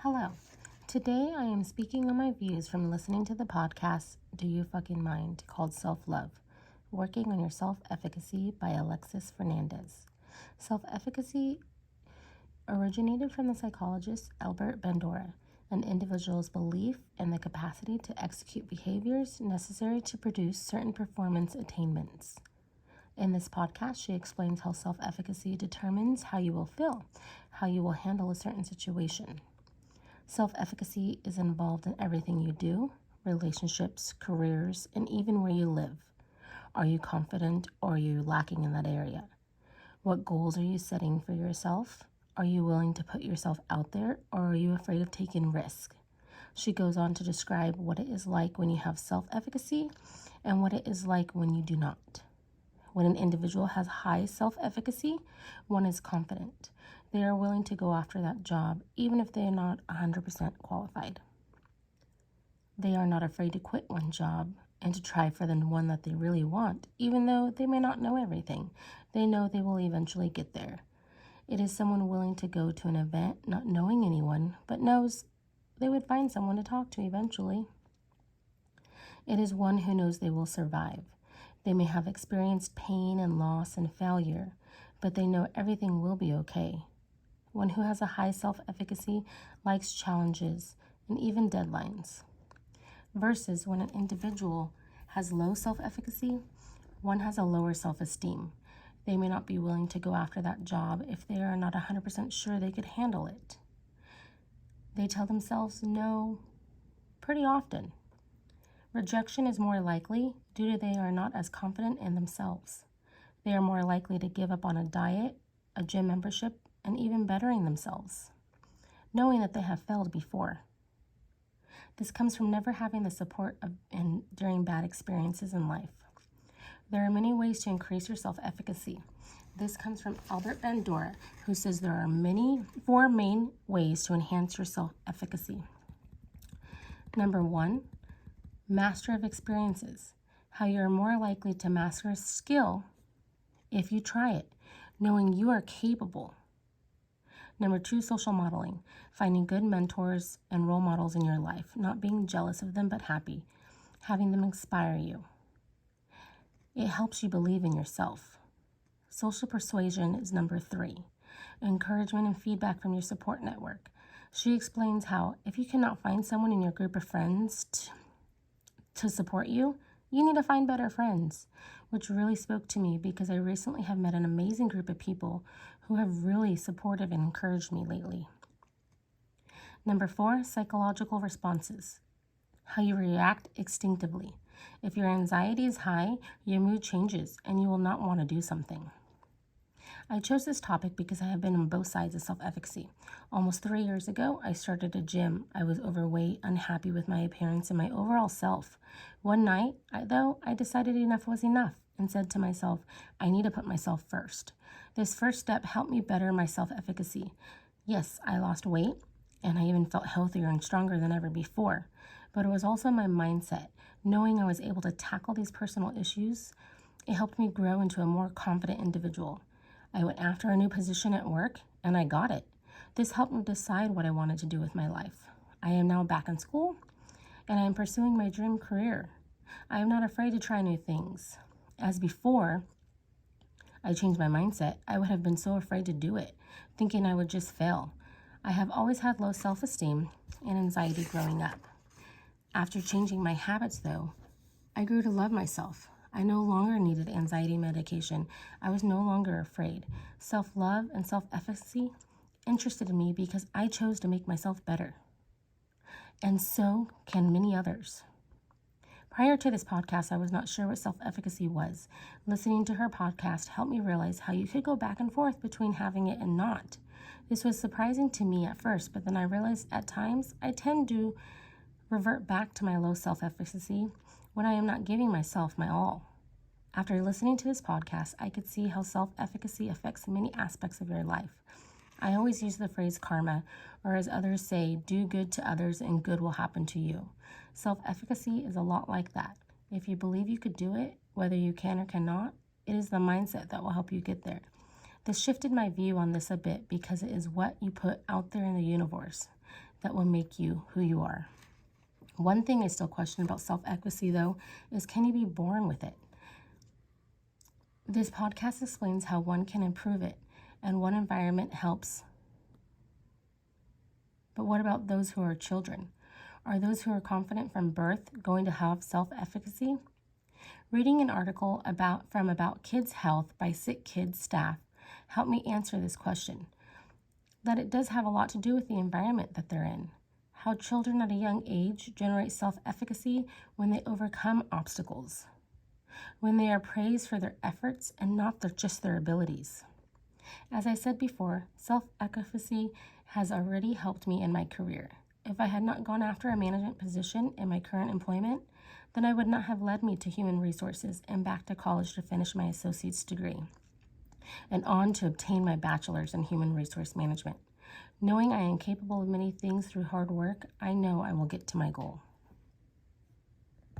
Hello. Today I am speaking on my views from listening to the podcast Do You Fucking Mind called Self-Love, Working on Your Self-Efficacy by Alexis Fernandez. Self-efficacy originated from the psychologist Albert Bandura, an individual's belief in the capacity to execute behaviors necessary to produce certain performance attainments. In this podcast, she explains how self-efficacy determines how you will feel, how you will handle a certain situation. Self-efficacy is involved in everything you do, relationships, careers, and even where you live. Are you confident or are you lacking in that area? What goals are you setting for yourself? Are you willing to put yourself out there or are you afraid of taking risk? She goes on to describe what it is like when you have self-efficacy and what it is like when you do not. When an individual has high self-efficacy, one is confident. They are willing to go after that job, even if they are not 100% qualified. They are not afraid to quit one job and to try for the one that they really want, even though they may not know everything. They know they will eventually get there. It is someone willing to go to an event not knowing anyone, but knows they would find someone to talk to eventually. It is one who knows they will survive. They may have experienced pain and loss and failure, but they know everything will be okay. One who has a high self-efficacy likes challenges and even deadlines. Versus when an individual has low self-efficacy, one has a lower self-esteem. They may not be willing to go after that job if they are not 100% sure they could handle it. They tell themselves no pretty often. Rejection is more likely due to they are not as confident in themselves. They are more likely to give up on a diet, a gym membership, and even bettering themselves, knowing that they have failed before. This comes from never having the support during bad experiences in life. There are many ways to increase your self-efficacy. This comes from Albert Bandura, who says there are four main ways to enhance your self-efficacy. Number 1, master of experiences. How you are more likely to master a skill if you try it, knowing you are capable. Number 2, social modeling. Finding good mentors and role models in your life, not being jealous of them but happy, having them inspire you. It helps you believe in yourself. Social persuasion is number 3. Encouragement and feedback from your support network. She explains how if you cannot find someone in your group of friends to support you, you need to find better friends, which really spoke to me because I recently have met an amazing group of people who have really supported and encouraged me lately. Number 4, psychological responses. How you react instinctively. If your anxiety is high, your mood changes and you will not want to do something. I chose this topic because I have been on both sides of self-efficacy. Almost 3 years ago, I started a gym. I was overweight, unhappy with my appearance and my overall self. One night, I decided enough was enough and said to myself, I need to put myself first. This first step helped me better my self-efficacy. Yes, I lost weight, and I even felt healthier and stronger than ever before. But it was also my mindset. Knowing I was able to tackle these personal issues, it helped me grow into a more confident individual. I went after a new position at work, and I got it. This helped me decide what I wanted to do with my life. I am now back in school, and I am pursuing my dream career. I am not afraid to try new things. As before I changed my mindset, I would have been so afraid to do it, thinking I would just fail. I have always had low self-esteem and anxiety growing up. After changing my habits, though, I grew to love myself. I no longer needed anxiety medication. I was no longer afraid. Self-love and self-efficacy interested me because I chose to make myself better. And so can many others. Prior to this podcast, I was not sure what self-efficacy was. Listening to her podcast helped me realize how you could go back and forth between having it and not. This was surprising to me at first, but then I realized at times I tend to revert back to my low self-efficacy when I am not giving myself my all. After listening to this podcast, I could see how self-efficacy affects many aspects of your life. I always use the phrase karma, or as others say, do good to others and good will happen to you. Self-efficacy is a lot like that. If you believe you could do it, whether you can or cannot, it is the mindset that will help you get there. This shifted my view on this a bit because it is what you put out there in the universe. that will make you who you are. One thing I still question about self-efficacy, though, is can you be born with it? This podcast explains how one can improve it and one environment helps. But what about those who are children? Are those who are confident from birth going to have self-efficacy? Reading an article from About Kids' Health by Sick Kids staff helped me answer this question, that it does have a lot to do with the environment that they're in. How children at a young age generate self-efficacy when they overcome obstacles, when they are praised for their efforts and not just their abilities. As I said before, self-efficacy has already helped me in my career. If I had not gone after a management position in my current employment, then I would not have led me to human resources and back to college to finish my associate's degree, and on to obtain my bachelor's in human resource management. Knowing I am capable of many things through hard work, I know I will get to my goal.